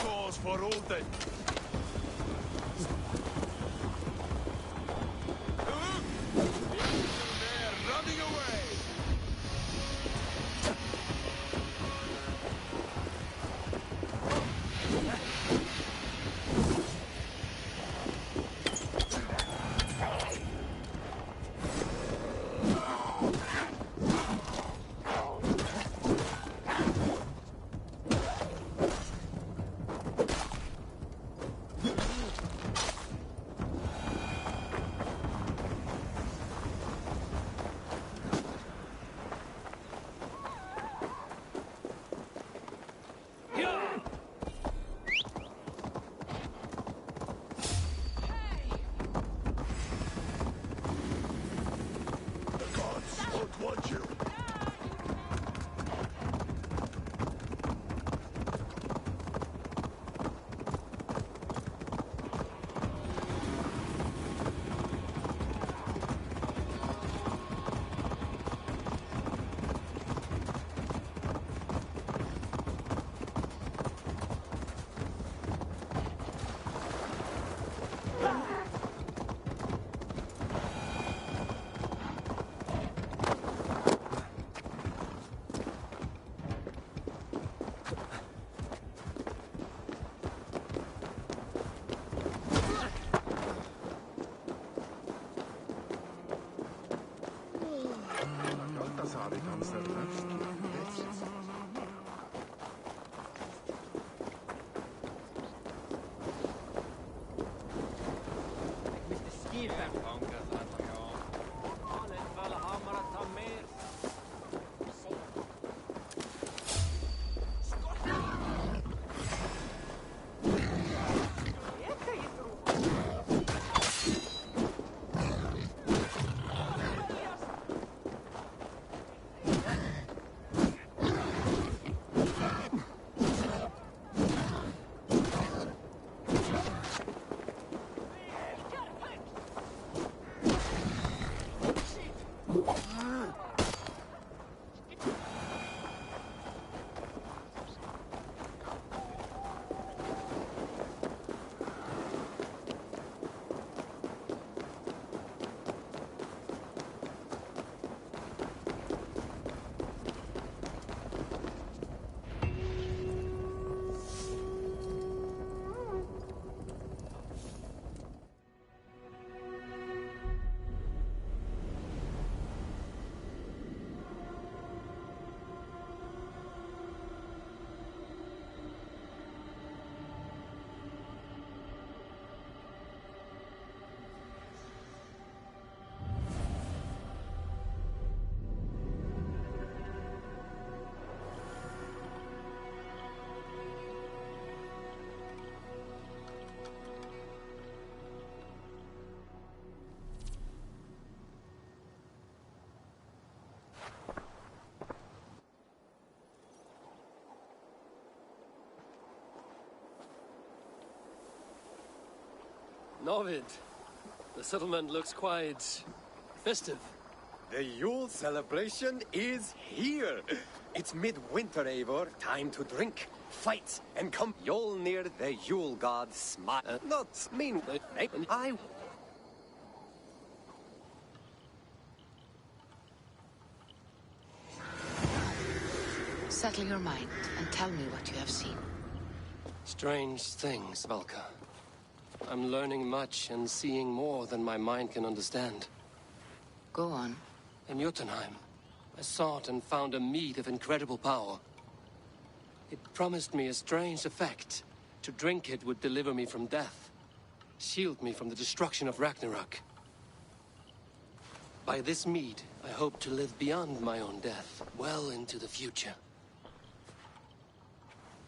souls for Odin. They're running away. Novid, the settlement looks quite festive. The Yule celebration is here. It's midwinter, Eivor. Time to drink, fight, and come. You'll near the Yule god smile. Not mean. I. Settle your mind and tell me what you have seen. Strange things, Valka. I'm learning much and seeing more than my mind can understand. Go on. In Jotunheim, I sought and found a mead of incredible power. It promised me a strange effect. To drink it would deliver me from death, shield me from the destruction of Ragnarok. By this mead, I hope to live beyond my own death, well into the future.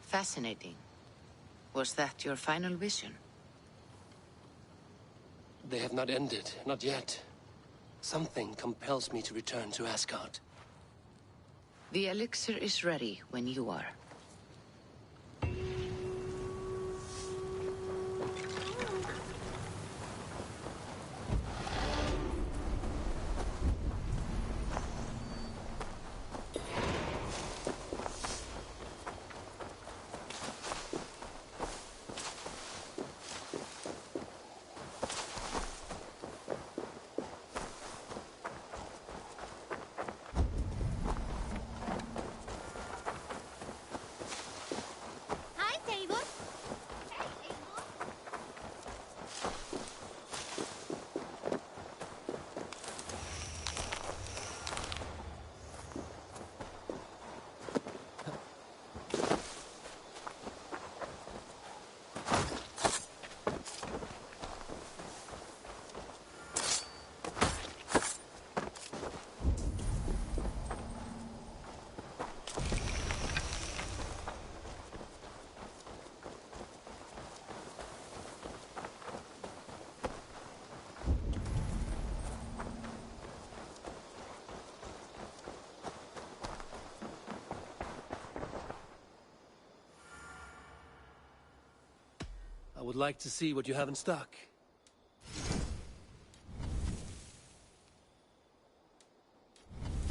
Fascinating. Was that your final vision? They have not ended, not yet. Something compels me to return to Asgard. The elixir is ready when you are. would like to see what you have in stock.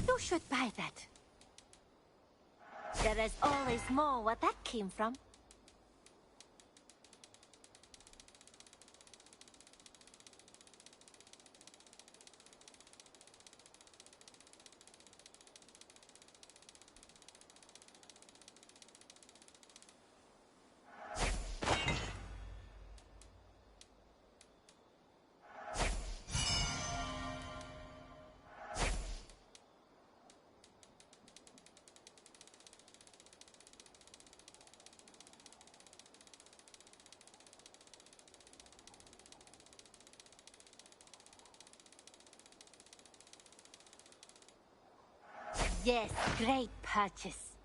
You should buy that. There is always more where that came from. Yes, great purchase.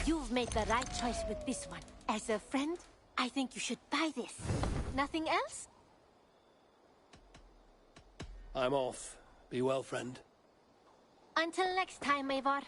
You've made the right choice with this one. As a friend, I think you should buy this. Nothing else? I'm off. Be well, friend. Until next time, Eivor.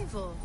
Evil.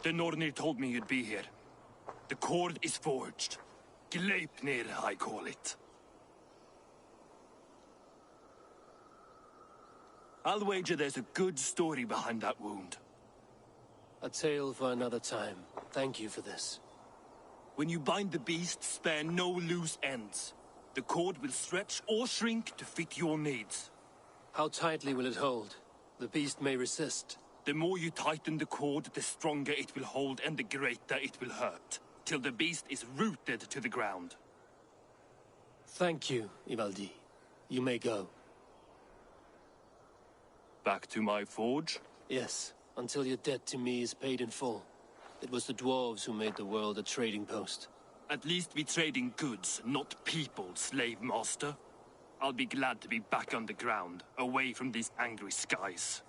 The Nornir told me you'd be here. The cord is forged. Gleipnir, I call it. I'll wager there's a good story behind that wound. A tale for another time. Thank you for this. When you bind the beast, spare no loose ends. The cord will stretch or shrink to fit your needs. How tightly will it hold? The beast may resist. The more you tighten the cord, the stronger it will hold and the greater it will hurt, till the beast is rooted to the ground. Thank you, Ivaldi. You may go. Back to my forge? Yes, until your debt to me is paid in full. It was the dwarves who made the world a trading post. At least we trade in goods, not people, slave master. I'll be glad to be back on the ground, away from these angry skies.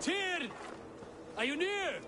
Tyr! Are you near?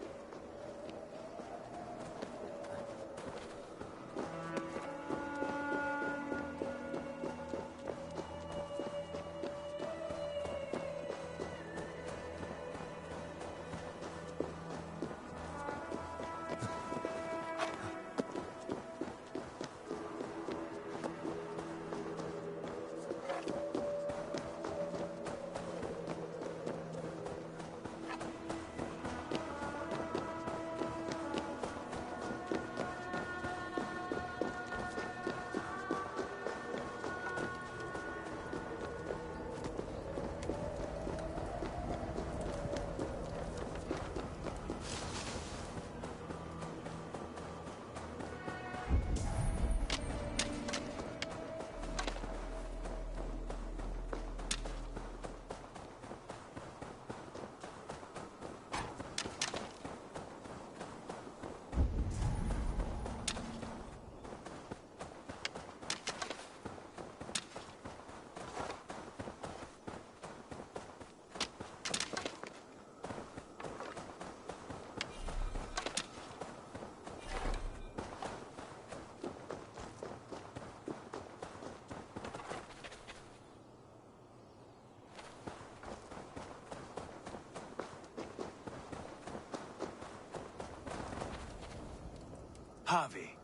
Harvey,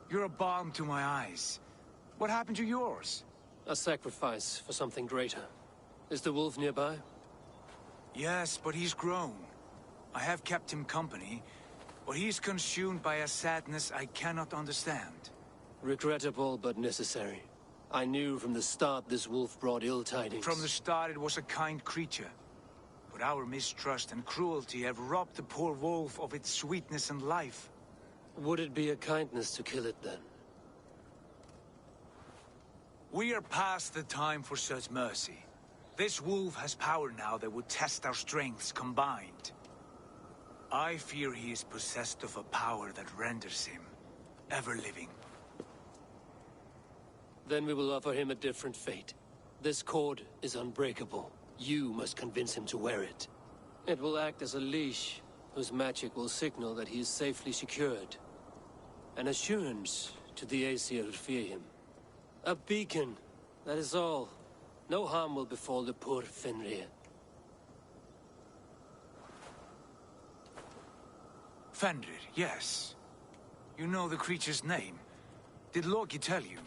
you're a balm to my eyes. What happened to yours? A sacrifice for something greater. Is the wolf nearby? Yes, but he's grown. I have kept him company, but he's consumed by a sadness I cannot understand. Regrettable, but necessary. I knew from the start this wolf brought ill tidings. From the start it was a kind creature. But our mistrust and cruelty have robbed the poor wolf of its sweetness and life. Would it be a kindness to kill it, then? We are past the time for such mercy. This wolf has power now that would test our strengths combined. I fear he is possessed of a power that renders him ever-living. Then we will offer him a different fate. This cord is unbreakable. You must convince him to wear it. It will act as a leash, whose magic will signal that he is safely secured. An assurance to the Aesir who fear him. A beacon, that is all. No harm will befall the poor Fenrir. Fenrir, yes. You know the creature's name. Did Loki tell you?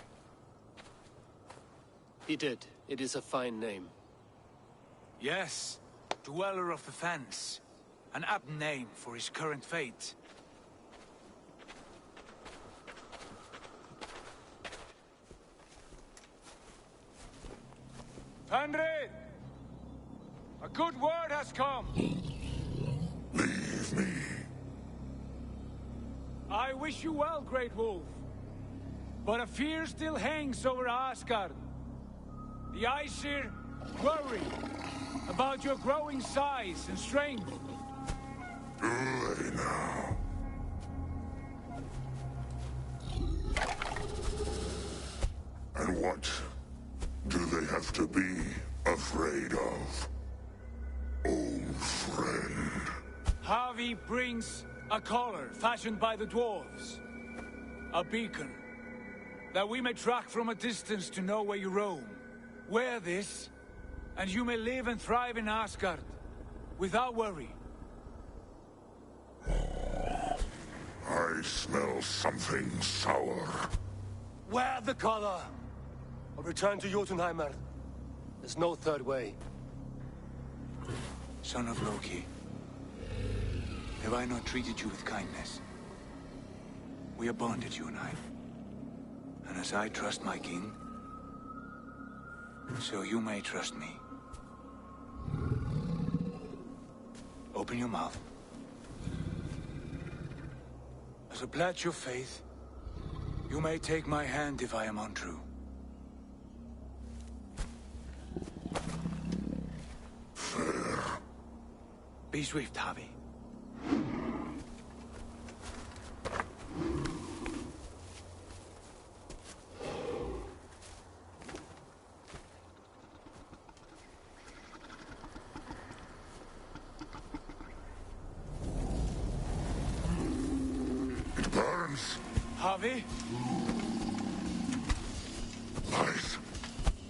He did. It is a fine name. Yes. Dweller of the Fens. An apt name for his current fate. Fenrir! A good word has come! Leave me. I wish you well, Great Wolf. But a fear still hangs over Asgard. The Aesir worry about your growing size and strength. Do they now? And what do they have to be afraid of, old friend? Harvey brings a collar fashioned by the dwarves. A beacon, that we may track from a distance to know where you roam. Wear this, and you may live and thrive in Asgard, without worry. I smell something sour. Wear the collar! Or return to Jotunheimer. There's no third way. Son of Loki, have I not treated you with kindness? We are bonded, you and I. And as I trust my king, so you may trust me. Open your mouth. As a pledge of faith, you may take my hand if I am untrue. Fair. Be swift, Harvey. It burns. Harvey? Lies.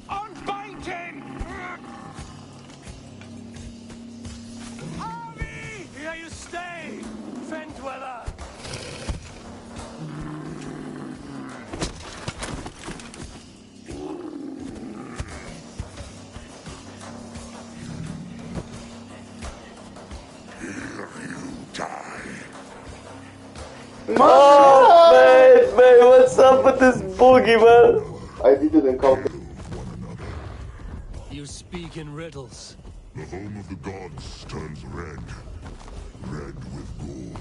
Unbind him! Harvey! Here you stay, Fen Dweller! Here you die. Oh, man, what's up with this boogie, man? I didn't encounter. You speak in riddles. The home of the gods turns red. Red with gold.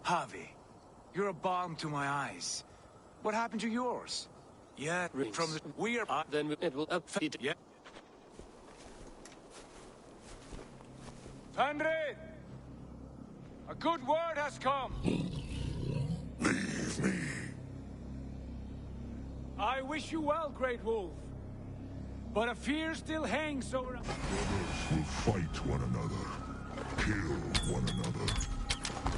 Javi, you're a balm to my eyes. What happened to yours? Yeah, Rings. from the... We are... Then it will upfeed. Yeah. Fenrir! A good word has come! Leave me. I wish you well, Great Wolf. But a fear still hangs over... Brothers will fight one another, kill one another.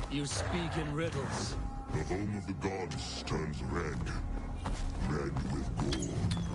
You speak in riddles. The home of the gods turns red. Red with gore.